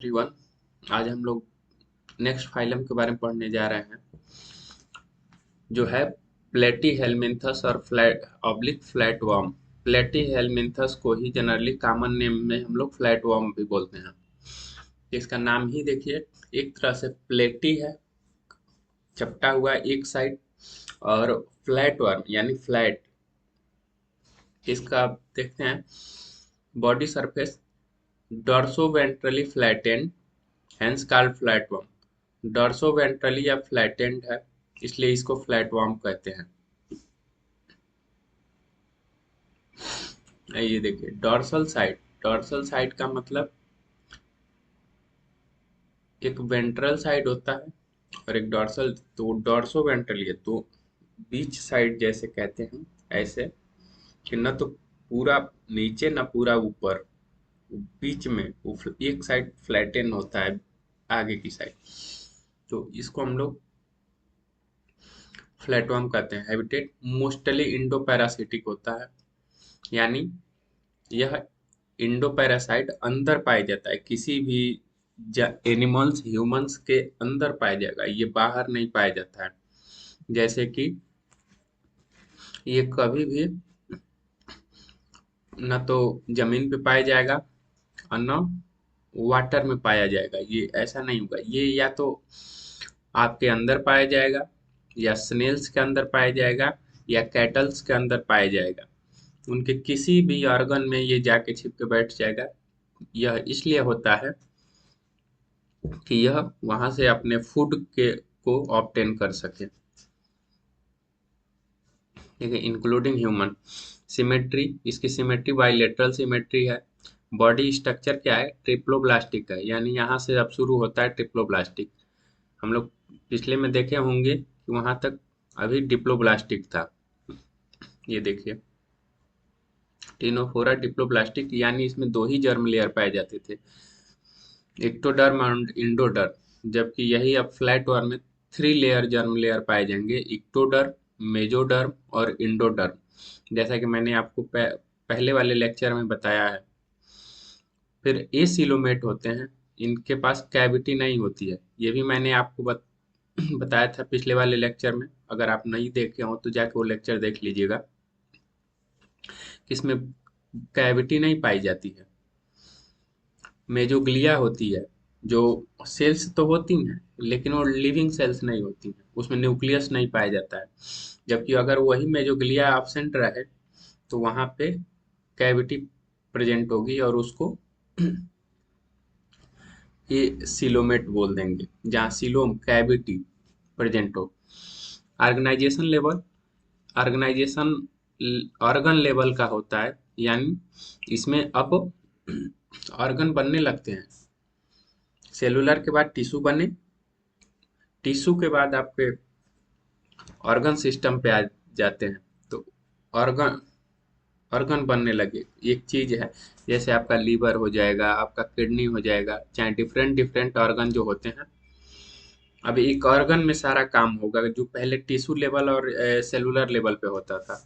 Everyone, आज हम लोग नेक्स्ट फाइलम के बारे में पढ़ने जा रहे हैं जो है प्लेटीहेल्मिन्थस और flat oblique flat worm. Platyhelminthes को ही जनरली कॉमन नेम में हम लोग फ्लैट वर्म भी बोलते हैं। इसका नाम ही देखिए, एक तरह से प्लेटी है, चपटा हुआ एक साइड, और फ्लैट वर्म यानी फ्लैट। इसका आप देखते हैं body surface dorsoventrally flattened, hence called flatworm. Dorsoventrally या फ्लैटेंड है, इसलिए इसको फ्लैटवर्म कहते हैं। ये देखिए डॉर्सल साइड, डॉर्सल साइड का मतलब एक वेंट्रल साइड होता है और एक डॉर्सल, तो डॉर्सोवेंट्रली है तो बीच साइड जैसे कहते हैं, ऐसे कि न तो पूरा नीचे न पूरा ऊपर, बीच में एक साइड फ्लैटेन होता है आगे की साइड, तो इसको हम लोग फ्लैटवर्म कहते हैं। हैबिटेट मोस्टली इंडो पैरासिटिक होता है, यानी यह इंडो पैरासाइट अंदर पाया जाता है, किसी भी एनिमल्स ह्यूमंस के अंदर पाया जाएगा, ये बाहर नहीं पाया जाता है। जैसे कि ये कभी भी न तो जमीन पे पाया जाएगा और न वाटर में पाया जाएगा, ये ऐसा नहीं होगा। ये या तो आपके अंदर पाया जाएगा, या स्नेल्स के अंदर पाया जाएगा, या कैटल्स के अंदर पाया जाएगा। उनके किसी भी ऑर्गन में ये जाके छिप के बैठ जाएगा। यह इसलिए होता है कि यह वहां से अपने फूड के को ऑब्टेन कर सके। ठीक है, इंक्लूडिंग ह्यूमन। सिमेट्री, इसकी सिमेट्री बाइलेटरल सिमेट्री है। बॉडी स्ट्रक्चर क्या है, ट्रिप्लोब्लास्टिक है, यानी यहाँ से अब शुरू होता है ट्रिप्लोब्लास्टिक। हम लोग पिछले में देखे होंगे कि वहां तक अभी डिप्लोब्लास्टिक था। ये देखिए टिनोफोरा डिप्लोब्लास्टिक, यानी इसमें दो ही जर्म लेयर पाए जाते थे, एक्टोडर्म और इंडोडर्म, जबकि यही अब फ्लैट वर्म में थ्री लेयर जर्म लेयर पाए जाएंगे, इक्टोडर्म, मेजोडर्म और इंडोडर्म, जैसा कि मैंने आपको पहले वाले लेक्चर में बताया है। फिर एसिलोमेट होते हैं, इनके पास कैविटी नहीं होती है, ये भी मैंने आपको बताया था पिछले वाले लेक्चर में। अगर आप नहीं देखे हो तो जाके वो लेक्चर देख लीजिएगा। इसमें कैविटी नहीं पाई जाती है। मेजोग्लिया होती है, जो सेल्स तो होती हैं लेकिन वो लिविंग सेल्स नहीं होती हैं, उसमें न्यूक्लियस नहीं पाया जाता है। जबकि अगर वही मेजोग्लिया एब्सेंट रहे तो वहां पे कैविटी प्रेजेंट होगी और उसको ये सिलोमेट बोल देंगे, जहाँ सिलोम कैविटी प्रेजेंट हो। Organisation level, organisation organ level का होता है, यानी इसमें अब ऑर्गन बनने लगते हैं। सेलुलर के बाद टिश्यू बने, टिश्यू के बाद आपके ऑर्गन सिस्टम पे आ जाते हैं, तो ऑर्गन ऑर्गन बनने लगे। एक चीज है, जैसे आपका लीवर हो जाएगा, आपका किडनी हो जाएगा, चाहे डिफरेंट डिफरेंट ऑर्गन जो होते हैं, अब एक ऑर्गन में सारा काम होगा जो पहले टिश्यू लेवल और सेलुलर लेवल पे होता था।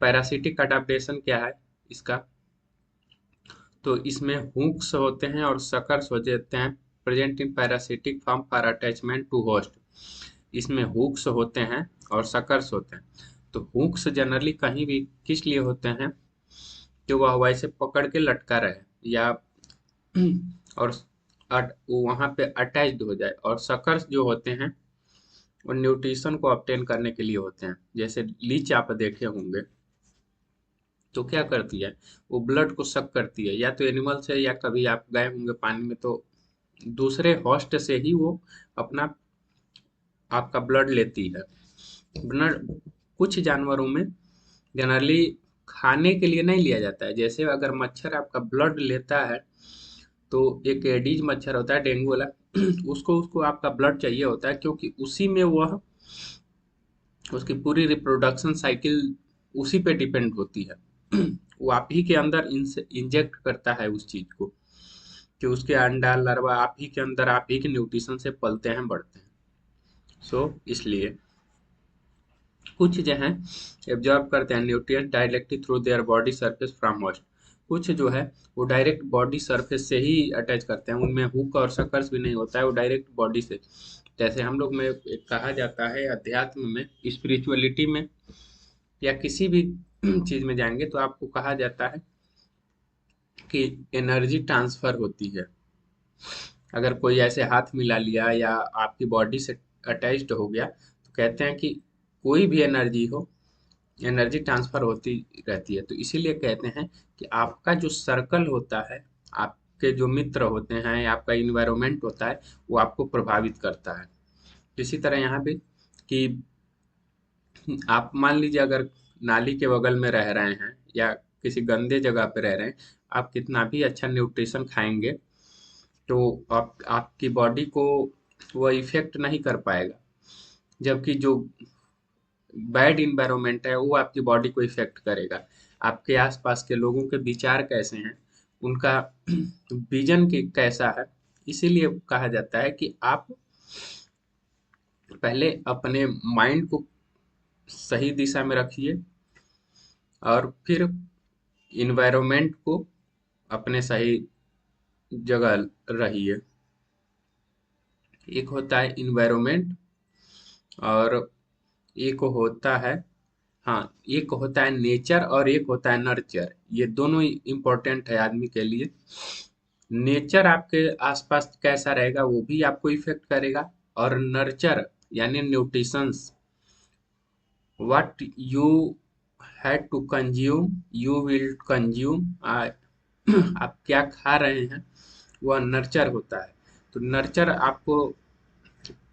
पैरासिटिक अडाप्टेशन क्या है इसका, तो इसमें हुक्स होते हैं और सकर्स हो जाते हैं, present in parasitic form for attachment to host. इसमें हुक्स होते हैं और सकर्स होते हैं। तो हुक्स जनरली कहीं भी किस लिए होते हैं कि वह वैसे पकड़ के लटका रहे, या और वो वहां पे अटैच्ड हो जाए। और सकर्स जो होते हैं वो न्यूट्रिशन को ऑब्टेन करने के लिए होते हैं। जैसे लीच आप देखे होंगे, तो क्या करती है, वो ब्लड को सक करती है, या तो एनिमल से, या कभी आप गए होंगे पानी में तो दूसरे होस्ट से ही वो अपना आपका ब्लड लेती है। ब्लड कुछ जानवरों में जनरली खाने के लिए नहीं लिया जाता है। जैसे अगर मच्छर आपका ब्लड लेता है, तो एक एडीज मच्छर होता है डेंगू वाला, उसको उसको आपका ब्लड चाहिए होता है, क्योंकि उसी में वह उसकी पूरी रिप्रोडक्शन साइकिल उसी पे डिपेंड होती है। वो आप ही के अंदर इंजेक्ट करता है उस चीज को, कि उसके अंडा लार्वा आप ही के अंदर, आप ही के न्यूट्रिशन से पलते हैं, बढ़ते हैं। इसलिए कुछ जो है एब्जॉर्ब करते हैं nutrient directly through their body surface from host. कुछ जो है वो डायरेक्ट बॉडी सरफेस से ही अटैच करते हैं, उनमें हुक और सकर्स भी नहीं होता है, वो डायरेक्ट बॉडी से। जैसे हम लोग में एक कहा जाता है अध्यात्म में, स्पिरिचुअलिटी में या किसी भी चीज में जाएंगे तो आपको कहा जाता है कि एनर्जी ट्रांसफर होती है। अगर कोई ऐसे हाथ मिला लिया या आपकी बॉडी से अटैच्ड हो गया तो कहते हैं कि कोई भी एनर्जी हो, एनर्जी ट्रांसफर होती रहती है। तो इसीलिए कहते हैं कि आपका जो सर्कल होता है, आपके जो मित्र होते हैं, आपका इन्वायरमेंट होता है, वो आपको प्रभावित करता है। इसी तरह यहाँ पे कि आप मान लीजिए अगर नाली के बगल में रह रहे हैं या किसी गंदे जगह पे रह रहे हैं, आप कितना भी अच्छा न्यूट्रिशन खाएंगे तो आप आपकी बॉडी को वो इफेक्ट नहीं कर पाएगा। जबकि जो बैड इन्वायरमेंट है वो आपकी बॉडी को इफेक्ट करेगा। आपके आसपास के लोगों के विचार कैसे हैं, उनका विजन की कैसा है, इसीलिए कहा जाता है कि आप पहले अपने माइंड को सही दिशा में रखिए और फिर इन्वायरमेंट को अपने सही जगह रहिए। एक होता है इन्वायरमेंट और एक होता है, हाँ, एक होता है नेचर और एक होता है नर्चर। ये दोनों ही इम्पोर्टेंट है आदमी के लिए। नेचर आपके आसपास कैसा रहेगा वो भी आपको इफेक्ट करेगा, और नर्चर यानी nutritions, what you had to consume you will consume, आप क्या खा रहे हैं वह नर्चर होता है। तो नर्चर आपको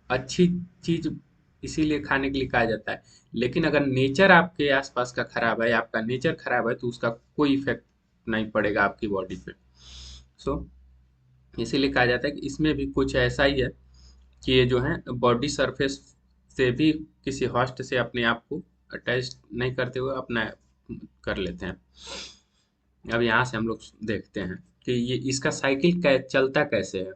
अच्छी चीज इसीलिए खाने के लिए कहा जाता है। लेकिन अगर नेचर आपके आसपास का खराब है, आपका नेचर खराब है, तो उसका कोई इफेक्ट नहीं पड़ेगा आपकी बॉडी पे। सो इसीलिए कहा जाता है कि इसमें भी कुछ ऐसा ही है कि ये जो है बॉडी सरफेस से भी किसी होस्ट से अपने आप को अटैच नहीं करते हुए अपना कर लेते हैं। अब यहाँ से हम लोग देखते हैं कि ये इसका साइकिल चलता कैसे है।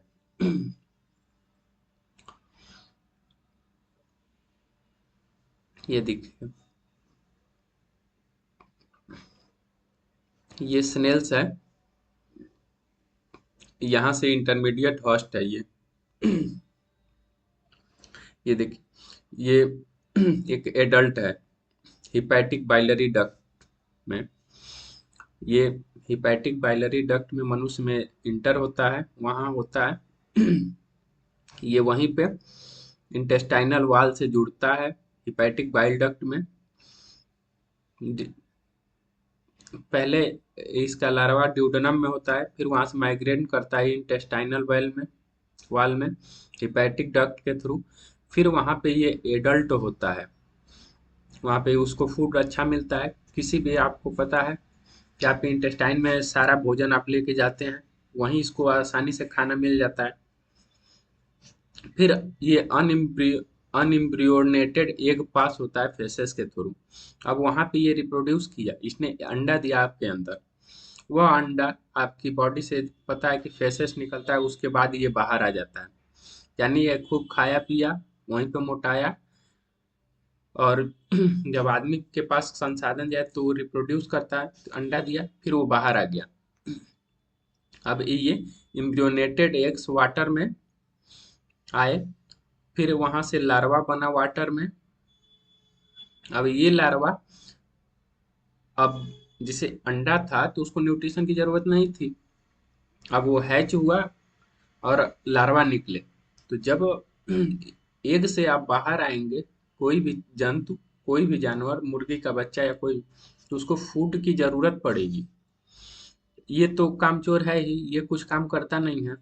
ये देखिए, ये स्नेल्स है, यहाँ से इंटरमीडिएट होस्ट है ये। ये देखिए, ये एक एडल्ट है हिपैटिक बाइलरी डक्ट में। ये हिपैटिक बाइलरी डक्ट में मनुष्य में इंटर होता है, वहाँ होता है। ये वहीं पे इंटेस्टाइनल वाल से जुड़ता है हिपैटिक बाइल डक्ट में। पहले इसका लार्वा ड्यूडेनम में होता है, फिर वहां से माइग्रेट करता है इंटेस्टाइनल वाल में हिपैटिक डक्ट के थ्रू। फिर वहां पे ये एडल्ट होता है, वहां पे उसको फूड अच्छा मिलता है। किसी भी, आपको पता है कि आपके इंटेस्टाइन में सारा भोजन आप लेके जाते हैं, वहीं इसको आसानी से खाना मिल जाता है। फिर ये अनइम्ब्रियोनेटेड एग पास होता है फेसेस के थ्रू। अब वहां पे ये रिप्रोड्यूस किया, इसने अंडा दिया आपके अंदर। वह अंडा आपकी बॉडी से, पता है कि फेसेस निकलता है, उसके बाद ये बाहर आ जाता है। यानी ये खूब खाया पिया, वहीं पे मोटाया, और जब आदमी के पास संसाधन जाए तो वो रिप्रोड्यूस करता है, तो अंडा दिया, फिर वो बाहर आ गया। अब ये इम्ब्रियोनेटेड एग्स वाटर में आए, फिर वहां से लार्वा बना वाटर में। अब ये लार्वा, अब जिसे अंडा था तो उसको न्यूट्रिशन की जरूरत नहीं थी, अब वो हैच हुआ और लार्वा निकले। तो जब एग से आप बाहर आएंगे, कोई भी जंतु, कोई भी जानवर, मुर्गी का बच्चा या कोई, तो उसको फूड की जरूरत पड़ेगी। ये तो कामचोर है ही, ये कुछ काम करता नहीं है।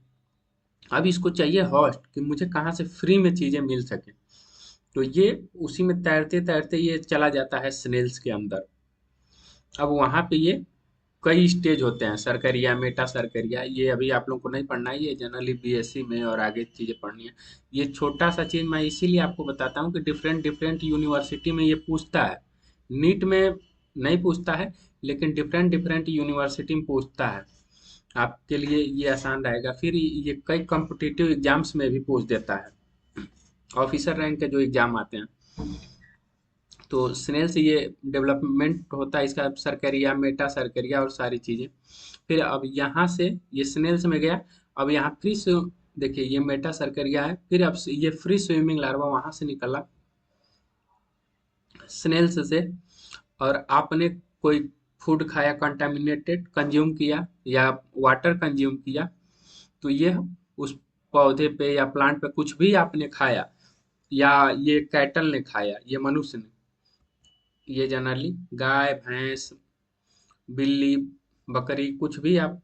अब इसको चाहिए होस्ट, कि मुझे कहाँ से फ्री में चीजें मिल सके। तो ये उसी में तैरते तैरते ये चला जाता है स्नेल्स के अंदर। अब वहां पे ये कई स्टेज होते हैं, सरकरिया, मेटा सरकरिया, ये अभी आप लोग को नहीं पढ़ना है, ये जनरली बीएससी में और आगे चीजें पढ़नी है। ये छोटा सा चीज मैं इसीलिए आपको बताता हूँ कि डिफरेंट डिफरेंट यूनिवर्सिटी में ये पूछता है। नीट में नहीं पूछता है, लेकिन डिफरेंट डिफरेंट यूनिवर्सिटी में पूछता है। आपके लिए ये आसान रहेगा। फिर ये कई कॉम्पिटिटिव एग्जाम्स में भी पूछ देता है, ऑफिसर रैंक के जो एग्जाम आते हैं। तो स्नेल से ये डेवलपमेंट होता है इसका, सरकरिया, मेटा सरकरिया और सारी चीजें। फिर अब यहाँ से ये स्नेल्स में गया। अब यहाँ फ्री, देखिए ये मेटा सरकरिया है, फिर अब ये फ्री स्विमिंग लार्वा वहां से निकला स्नेल्स से। और आपने कोई फूड खाया, कंटामिनेटेड कंज्यूम किया या वाटर कंज्यूम किया, तो ये उस पौधे पे या प्लांट पे कुछ भी आपने खाया, या ये कैटल ने खाया, ये मनुष्य ने, ये जनरली गाय भैंस बिल्ली बकरी कुछ भी आप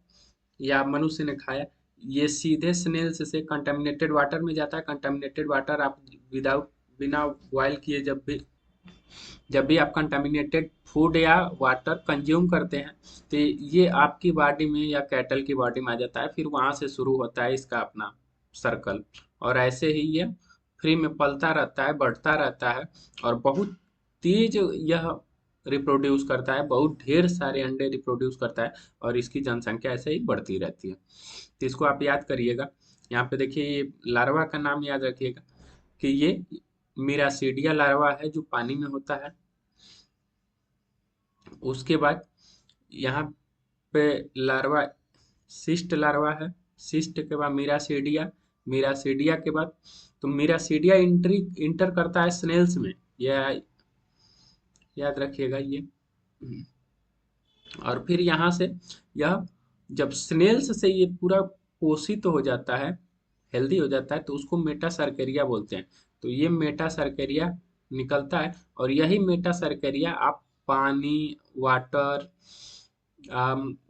या मनुष्य ने खाया, ये सीधे स्नेल्स से कंटामिनेटेड वाटर में जाता है। कंटामिनेटेड वाटर आप विदाउट, बिना बॉयल किए, जब भी आप कंटामिनेटेड फूड या वाटर कंज्यूम करते हैं, तो ये आपकी बॉडी में या कैटल की बॉडी में आ जाता है। फिर वहां से शुरू होता है इसका अपना सर्कल, और ऐसे ही ये फ्री में पलता रहता है, बढ़ता रहता है, और बहुत तेज यह रिप्रोड्यूस करता है, बहुत ढेर सारे अंडे रिप्रोड्यूस करता है, और इसकी जनसंख्या ऐसे ही बढ़ती रहती है। तो इसको आप याद करिएगा। यहाँ पे देखिए ये लार्वा का नाम याद रखिएगा कि ये मीरासीडिया लार्वा है जो पानी में होता है। उसके बाद यहाँ पे लार्वा सिस्ट लार्वा है, सिस्ट के बाद मीरासीडिया, मीरासीडिया के बाद, तो मीरासीडिया इंटर करता है स्नेल्स में, यह याद रखिएगा ये। और फिर यहाँ से यह जब स्नेल्स से ये पूरा पोषित हो जाता है, हेल्दी हो जाता है, तो उसको मेटा सरकरिया बोलते हैं। तो ये मेटा सरकरिया निकलता है, और यही मेटा सरकरिया आप पानी, वाटर,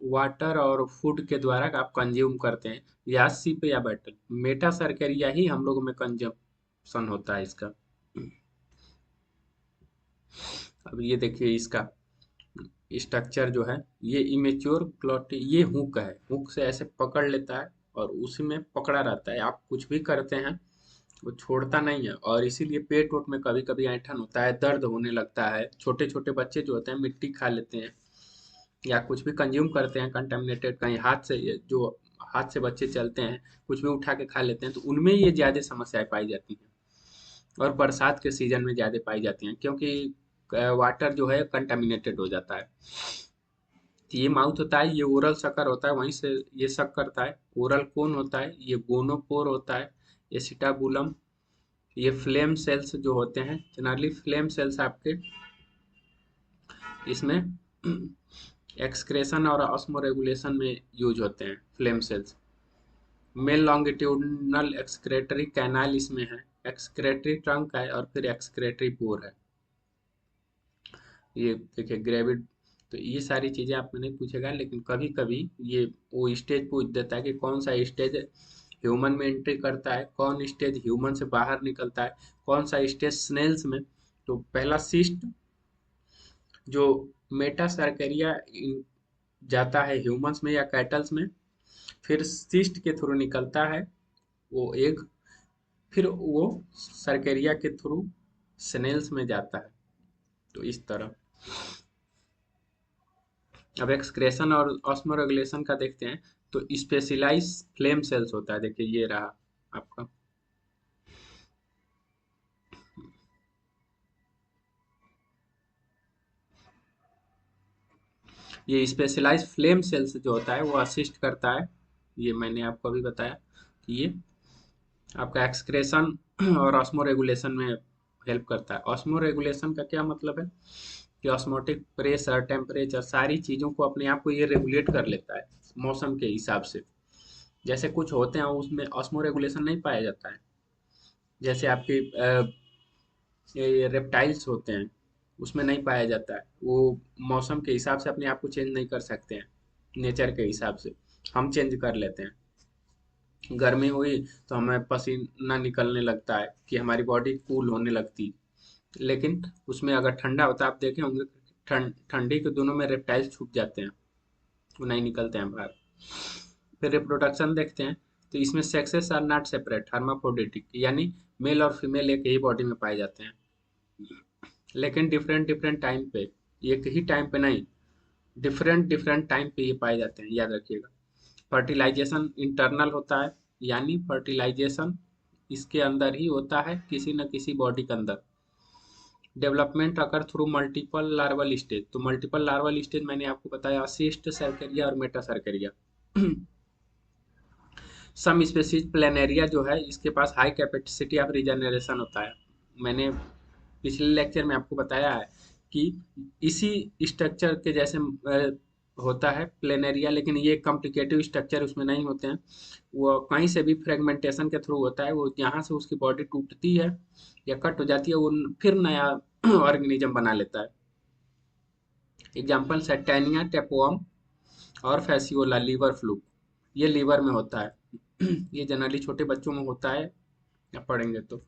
वाटर और फूड के द्वारा आप कंज्यूम करते हैं, या सिप या बैटल, मेटा सरकरिया ही हम लोगों में कंजप्शन होता है इसका। अब ये देखिए इसका स्ट्रक्चर जो है, ये इमेच्योर क्लॉट, ये हुक है, हुक से ऐसे पकड़ लेता है और उसी में पकड़ा रहता है। आप कुछ भी करते हैं वो छोड़ता नहीं है, और इसीलिए पेट वोट में कभी कभी ऐंठन होता है, दर्द होने लगता है। छोटे छोटे बच्चे जो होते हैं मिट्टी खा लेते हैं या कुछ भी कंज्यूम करते हैं कंटेमिनेटेड, कहीं हाथ से, जो हाथ से बच्चे चलते हैं कुछ भी उठा के खा लेते हैं, तो उनमें ये ज्यादा समस्याएं पाई जाती हैं, और बरसात के सीजन में ज्यादा पाई जाती हैं, क्योंकि वाटर जो है कंटेमिनेटेड हो जाता है। तो ये माउथ होता है, ये ओरल शकर होता है, वहीं से ये शक करता है। ओरल कोन होता है, ये गोनोपोर होता है, एसिटाबुलम। ये फ्लेम सेल्स जो होते हैं, जनरली फ्लेम सेल्स आपके इसमें एक्सक्रेशन और ऑस्मोरेगुलेशन में यूज होते हैं flame cells. Male longitudinal excretory canal इसमें है, एक्सक्रेटरी ट्रंक है, और फिर एक्सक्रेटरी पोर है। ये देखिए ग्रेविड, तो ये सारी चीजें आपको नहीं पूछेगा, लेकिन कभी कभी ये वो स्टेज पूछ देता है कि कौन सा स्टेज ह्यूमन में एंट्री करता है, कौन स्टेज ह्यूमन से बाहर निकलता है, कौन सा स्टेज स्नेल्स में। तो पहला सिस्ट जो मेटा सरकरिया जाता है ह्यूमंस में या कैटल्स में, फिर सिस्ट के थ्रू निकलता है वो एग, फिर वो सरकरिया के थ्रू स्नेल्स में जाता है। तो इस तरह। अब एक्सक्रेशन और ऑस्मोरेगुलेशन का देखते हैं। तो स्पेशलाइज फ्लेम सेल्स होता है, देखिए ये रहा आपका, ये स्पेशलाइज फ्लेम सेल्स जो होता है वो असिस्ट करता है, ये मैंने आपको अभी बताया कि ये आपका एक्सक्रेशन और ऑस्मो रेगुलेशन में हेल्प करता है। ऑस्मो रेगुलेशन का क्या मतलब है कि ऑस्मोटिक प्रेशर, टेम्परेचर, सारी चीज़ों को अपने आप को ये रेगुलेट कर लेता है मौसम के हिसाब से। जैसे कुछ होते हैं उसमें ऑस्मो रेगुलेशन नहीं पाया जाता है, जैसे आपके ये रेप्टाइल्स होते हैं उसमें नहीं पाया जाता है, वो मौसम के हिसाब से अपने आप को चेंज नहीं कर सकते हैं, नेचर के हिसाब से हम चेंज कर लेते हैं। गर्मी हुई तो हमें पसीना निकलने लगता है कि हमारी बॉडी कूल होने लगती, लेकिन उसमें अगर ठंडा होता है, आप देखे होंगे ठंडी के दोनों में रेप्टाइल्स छुप जाते हैं, वो नहीं निकलते हैं बाहर। फिर रिप्रोडक्शन देखते हैं, तो इसमें सेक्सेस आर नॉट सेपरेट, हर्माफ्रोडिटिक, यानी मेल और फीमेल एक ही बॉडी में पाए जाते हैं, लेकिन डिफरेंट डिफरेंट टाइम पे, एक ही टाइम पे नहीं, डिफरेंट डिफरेंट टाइम पे ये पाए जाते हैं, याद रखिएगा। फर्टिलाइजेशन इंटरनल होता है, यानी फर्टिलाइजेशन इसके अंदर ही होता है, किसी न किसी बॉडी के अंदर। डेवलपमेंट अकर थ्रू मल्टीपल लार्वल स्टेज। तो मल्टीपल लार्वल स्टेज मैंने आपको बताया, सिस्ट, सर्करिया और मेटा सर्करिया। सम स्पेसीज प्लेनेरिया जो है, इसके पास हाई कैपेसिटी ऑफ रीजनरेशन होता है। मैंने पिछले लेक्चर में आपको बताया है कि इसी स्ट्रक्चर के जैसे होता है प्लेनेरिया, लेकिन ये कॉम्प्लिकेटिव स्ट्रक्चर उसमें नहीं होते हैं। वो कहीं से भी फ्रेगमेंटेशन के थ्रू होता है, वो यहाँ से उसकी बॉडी टूटती है या कट हो जाती है, वो फिर नया ऑर्गेनिज्म बना लेता है। एग्जाम्पल है टैनिया, टेपोअम और फैसियोला लीवर फ्लूक। ये लीवर में होता है। ये जनरली छोटे बच्चों में होता है, आप पढ़ेंगे तो।